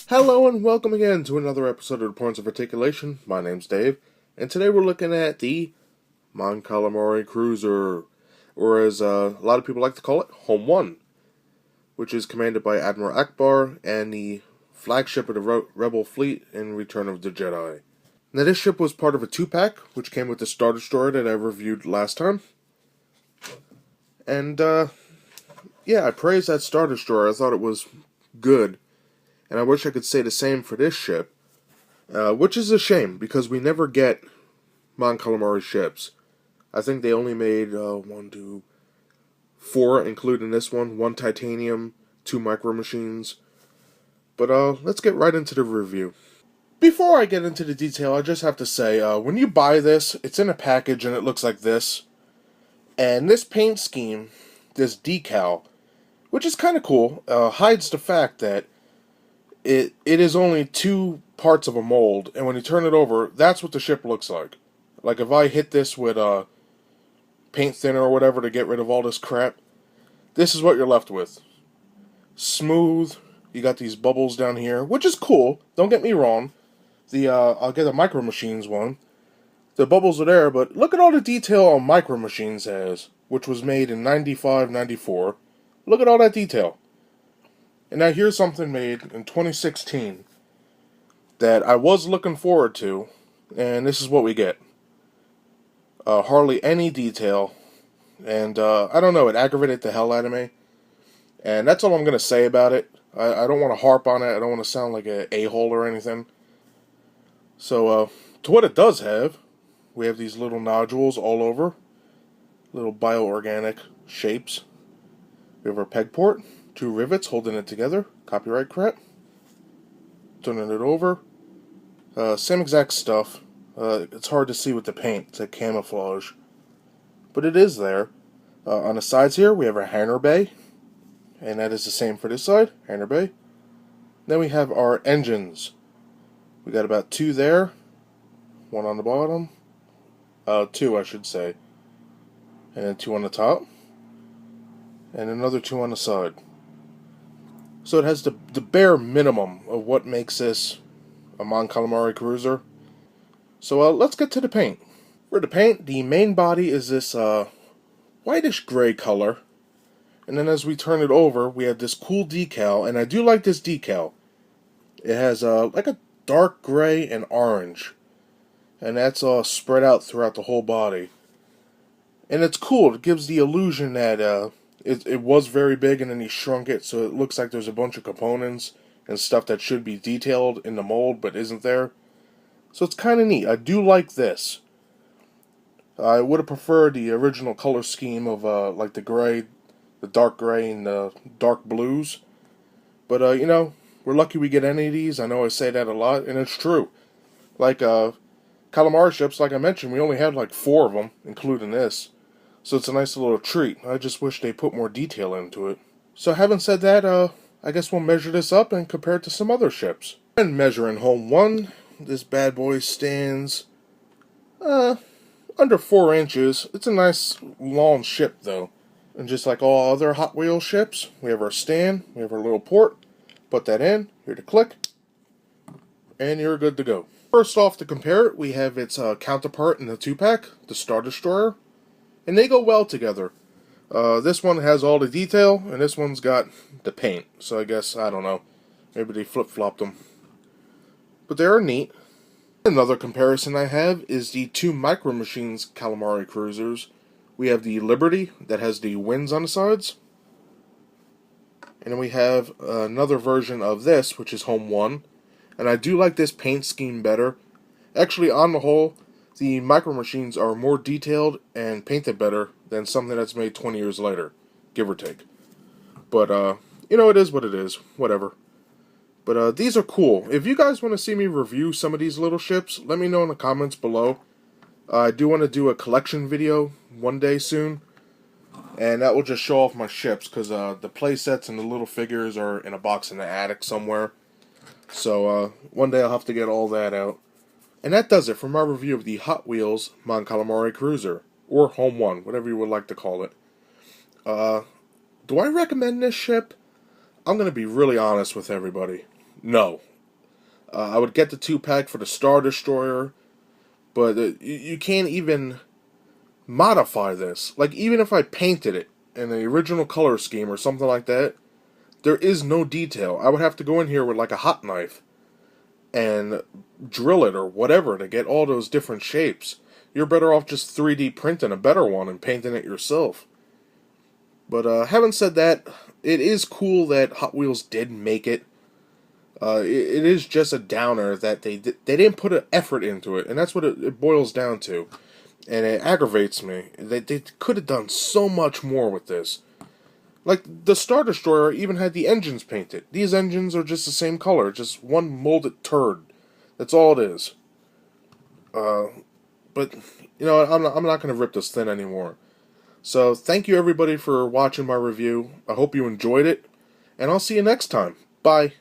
Hello and welcome again to another episode of the Points of Articulation. My name's Dave, and today we're looking at the Mon Calamari Cruiser, or as a lot of people like to call it, Home 1, which is commanded by Admiral Ackbar and the flagship of the Rebel fleet in Return of the Jedi. Now this ship was part of a 2-pack, which came with the Star Destroyer that I reviewed last time. And, yeah, I praised that Star Destroyer. I thought it was good. And I wish I could say the same for this ship, which is a shame, because we never get Mon Calamari ships. I think they only made 4, including this one. 1 titanium, 2 micro machines. But let's get right into the review. Before I get into the detail, I just have to say, when you buy this, it's in a package and it looks like this. And this paint scheme, this decal, which is kind of cool, hides the fact that it is only 2 parts of a mold, and when you turn it over, that's what the ship looks like. Like if I hit this with paint thinner or whatever to get rid of all this crap, this is what you're left with. Smooth. You got these bubbles down here, which is cool. Don't get me wrong. I'll get a Micro Machines one. The bubbles are there, but look at all the detail on Micro Machines has, which was made in 95, 94. Look at all that detail. And now here's something made in 2016 that I was looking forward to, and this is what we get. Hardly any detail, and I don't know, it aggravated the hell out of me. And that's all I'm going to say about it. I don't want to harp on it, I don't want to sound like an a-hole or anything. So, to what it does have, we have these little nodules all over, little bioorganic shapes. We have our peg port. 2 rivets holding it together. Copyright crap. Turning it over. Same exact stuff. It's hard to see with the paint. It's like camouflage. But it is there. On the sides here, we have our hangar bay. And that is the same for this side. Hangar bay. Then we have our engines. We got about 2 there. 1 on the bottom. 2, I should say. And then 2 on the top. And another 2 on the side. So it has the bare minimum of what makes this a Mon Calamari Cruiser. So let's get to the paint. For the paint, the main body is this whitish gray color. And then as we turn it over, we have this cool decal. And I do like this decal. It has like a dark gray and orange. And that's spread out throughout the whole body. And it's cool. It gives the illusion that it was very big and then he shrunk it, so it looks like there's a bunch of components and stuff that should be detailed in the mold but isn't there. So it's kind of neat. I do like this. I would have preferred the original color scheme of like the gray, the dark gray, and the dark blues. But you know, we're lucky we get any of these. I know I say that a lot, and it's true. Like Calamari ships, like I mentioned, we only had like 4 of them, including this. So it's a nice little treat. I just wish they put more detail into it. So having said that, I guess we'll measure this up and compare it to some other ships. And measuring Home 1, this bad boy stands under 4 inches. It's a nice long ship though. And just like all other Hot Wheels ships, we have our stand, we have our little port. Put that in, here to click, and you're good to go. First off, to compare it, we have its counterpart in the 2-pack, the Star Destroyer. And they go well together. This one has all the detail, and this one's got the paint. So I guess, I don't know, maybe they flip-flopped them. But they are neat. Another comparison I have is the 2 Micro Machines Calamari Cruisers. We have the Liberty that has the wings on the sides. And then we have another version of this, which is Home 1. And I do like this paint scheme better. Actually, on the whole, the Micro Machines are more detailed and painted better than something that's made 20 years later, give or take. But, you know, it is what it is. Whatever. But, these are cool. If you guys want to see me review some of these little ships, let me know in the comments below. I do want to do a collection video one day soon. And that will just show off my ships, because the play sets and the little figures are in a box in the attic somewhere. So, one day I'll have to get all that out. And that does it for my review of the Hot Wheels Mon Calamari Cruiser, or Home 1, whatever you would like to call it. Do I recommend this ship? I'm going to be really honest with everybody. No, I would get the 2-pack for the Star Destroyer, but you can't even modify this. Like, even if I painted it in the original color scheme or something like that, there is no detail. I would have to go in here with like a hot knife and drill it or whatever to get all those different shapes. You're better off just 3D printing a better one and painting it yourself. But having said that, it is cool that Hot Wheels did make it. It is just a downer that they didn't put an effort into it, and that's what it boils down to. And it aggravates me. They could have done so much more with this. Like, the Star Destroyer even had the engines painted. These engines are just the same color, just one molded turd. That's all it is. But, you know, I'm not going to rip this thin anymore. So, thank you everybody for watching my review. I hope you enjoyed it, and I'll see you next time. Bye.